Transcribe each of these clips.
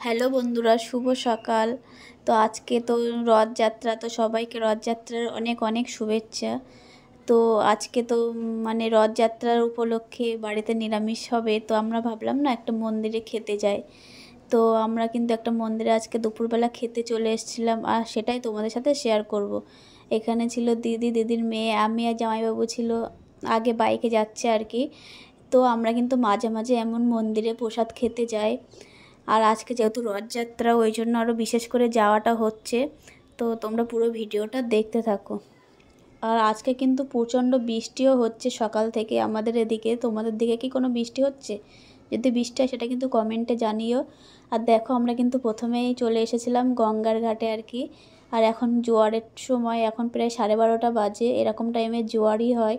Hello বন্ধুরা, শুভ সকাল। তো আজকে তো রথযাত্রা, তো সবাইকে রথযাত্রার অনেক অনেক শুভেচ্ছা। তো আজকে তো রথযাত্রার উপলক্ষে বাড়িতে নিরামিষ হবে, তো আমরা ভাবলাম না একটা মন্দিরে খেতে যাই। তো আমরা কিন্তু একটা মন্দিরে আজকে দুপুরবেলা খেতে চলে এসেছিলাম, আর সেটাই তোমাদের সাথে শেয়ার করব। এখানে ছিল দিদির মেয়ে, আমি আর জামাইবাবু ছিল, আগে বাইকে যাচ্ছে আর কি। তো আমরা কিন্তু মাঝে মাঝে এমন মন্দিরে প্রসাদ খেতে যাই। আর আজকে যেহেতু রথযাত্রা, ওই জন্য আরও বিশেষ করে যাওয়াটা হচ্ছে। তো তোমরা পুরো ভিডিওটা দেখতে থাকো। আর আজকে কিন্তু প্রচণ্ড বৃষ্টিও হচ্ছে সকাল থেকে আমাদের এদিকে। তোমাদের দিকে কি কোনো বৃষ্টি হচ্ছে? যদি বৃষ্টি হয় সেটা কিন্তু কমেন্টে জানিও। আর দেখো, আমরা কিন্তু প্রথমেই চলে এসেছিলাম গঙ্গার ঘাটে আর কি। আর এখন জোয়ারের সময়, এখন প্রায় 12:30 বাজে, এরকম টাইমে জোয়ারই হয়।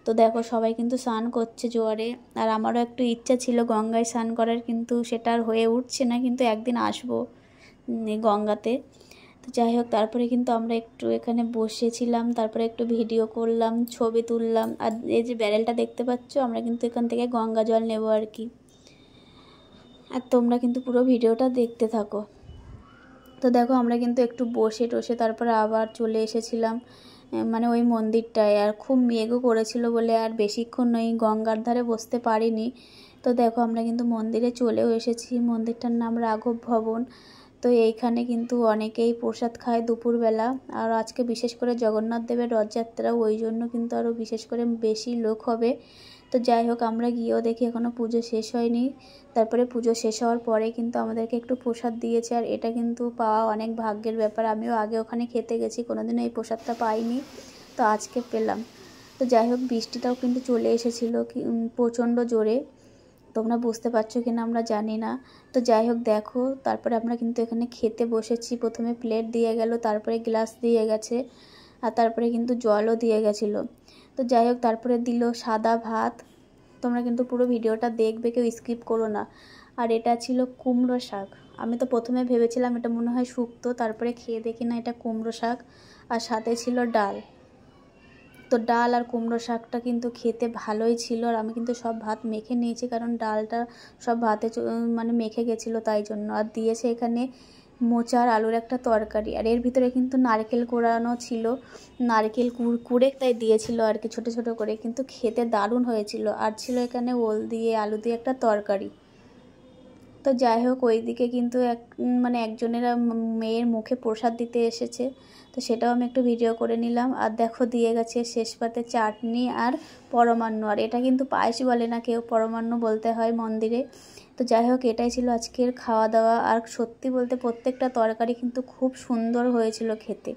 তো দেখো, সবাই কিন্তু স্নান করছে জোয়ারে। আর আমারও একটু ইচ্ছা ছিল গঙ্গায় স্নান করার, কিন্তু সেটা আর হয়ে উঠছে না, কিন্তু একদিন আসবো গঙ্গাতে। তো যাই হোক, তারপরে কিন্তু আমরা একটু এখানে বসেছিলাম, তারপরে একটু ভিডিও করলাম, ছবি তুললাম। আর এই যে ব্যারেলটা দেখতে পাচ্ছ, আমরা কিন্তু এখান থেকে গঙ্গা জল নেব আর কি। আর তোমরা কিন্তু পুরো ভিডিওটা দেখতে থাকো। তো দেখো, আমরা কিন্তু একটু বসে টসে তারপরে আবার চলে এসেছিলাম ওই মন্দিরটায়। আর খুব মেঘও করেছিল বলে আর বেশিক্ষণ ওই গঙ্গার ধারে বসতে পারিনি। তো দেখো, আমরা কিন্তু মন্দিরে চলেও এসেছি। মন্দিরটার নাম রাঘব ভবন। তো এইখানে কিন্তু অনেকেই প্রসাদ খায় দুপুরবেলা। আর আজকে বিশেষ করে জগন্নাথ দেবের রথযাত্রা, ওই জন্য কিন্তু আরও বিশেষ করে বেশি লোক হবে। তো যাই হোক, আমরা গিয়েও দেখি এখনও পুজো শেষ হয়নি। তারপরে পুজো শেষ হওয়ার পরে কিন্তু আমাদেরকে একটু প্রসাদ দিয়েছে, আর এটা কিন্তু পাওয়া অনেক ভাগ্যের ব্যাপার। আমিও আগে ওখানে খেতে গেছি, কোনোদিনও এই প্রসাদটা পাইনি, তো আজকে পেলাম। তো যাই হোক, বৃষ্টিটাও কিন্তু চলে এসেছিলো প্রচণ্ড জোরে। তোমরা বুঝতে পারছো কিনা আমরা জানি না। তো যাই হোক, দেখো, তারপরে আমরা কিন্তু এখানে খেতে বসেছি। প্রথমে প্লেট দিয়ে গেল, তারপরে গ্লাস দিয়ে গেছে, আর তারপরে কিন্তু জলও দিয়ে গেছিলো। তো যাই হোক, তারপরে দিল সাদা ভাত। তোমরা কিন্তু পুরো ভিডিওটা দেখবে, কেউ স্কিপ করো না। আর এটা ছিল কুমড়ো শাক। আমি তো প্রথমে ভেবেছিলাম এটা মনে হয় শুক্তো, তারপরে খেয়ে দেখি না, এটা কুমড়ো শাক। আর সাথে ছিল ডাল। তো ডাল আর কুমড়ো শাকটা কিন্তু খেতে ভালোই ছিল। আর আমি কিন্তু সব ভাত মেখে নিয়েছি, কারণ ডালটা সব ভাতে মেখে গেছিলো, তাই জন্য। আর দিয়েছে এখানে মোচার আলুর একটা তরকারি, আর এর ভিতরে কিন্তু নারকেল কোড়ানো ছিল, নারকেল কুড়ে তাই দিয়েছিল আর কি, ছোটো ছোটো করে, কিন্তু খেতে দারুণ হয়েছিল। আর ছিল এখানে ওল দিয়ে আলু দিয়ে একটা তরকারি। তো যাই হোক, ওইদিকে কিন্তু একজনের মেয়ের মুখে প্রসাদ দিতে এসেছে, তো সেটাও আমি একটু ভিডিও করে নিলাম। আর দেখো, দিয়ে গেছে শেষ পাতে চাটনি আর পরমান্ন। আর এটা কিন্তু পায়েস বলে না কেউ, পরমান্ন বলতে হয় মন্দিরে। তো যাই হোক, এটাই ছিল আজকের খাওয়া দাওয়া। আর সত্যি বলতে প্রত্যেকটা তরকারি কিন্তু খুব সুন্দর হয়েছিল খেতে।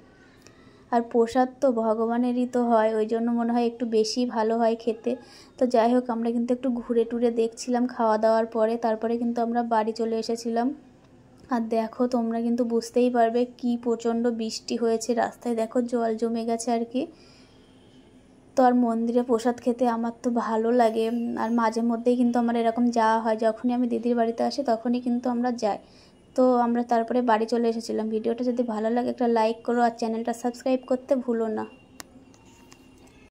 আর প্রসাদ তো ভগবানেরই তো হয়, ওই জন্য মনে হয় একটু বেশি ভালো হয় খেতে। তো যাই হোক, আমরা কিন্তু একটু ঘুরে টুরে দেখছিলাম খাওয়া দাওয়ার পরে, তারপরে কিন্তু আমরা বাড়ি চলে এসেছিলাম। আর দেখো, তোমরা কিন্তু বুঝতেই পারবে কি প্রচণ্ড বৃষ্টি হয়েছে, রাস্তায় দেখো জল জমে গেছে আর কি। তো আর মন্দিরে প্রসাদ খেতে আমার তো ভালো লাগে। আর মাঝে মধ্যেই কিন্তু আমার এরকম যাওয়া হয়, যখনই আমি দিদির বাড়িতে আসি তখনই কিন্তু আমরা যাই। তো আমরা তারপরে বাড়ি চলে এসেছিলাম। ভিডিওটা যদি ভালো লাগে একটা লাইক করো, আর চ্যানেলটা সাবস্ক্রাইব করতে ভুলো না।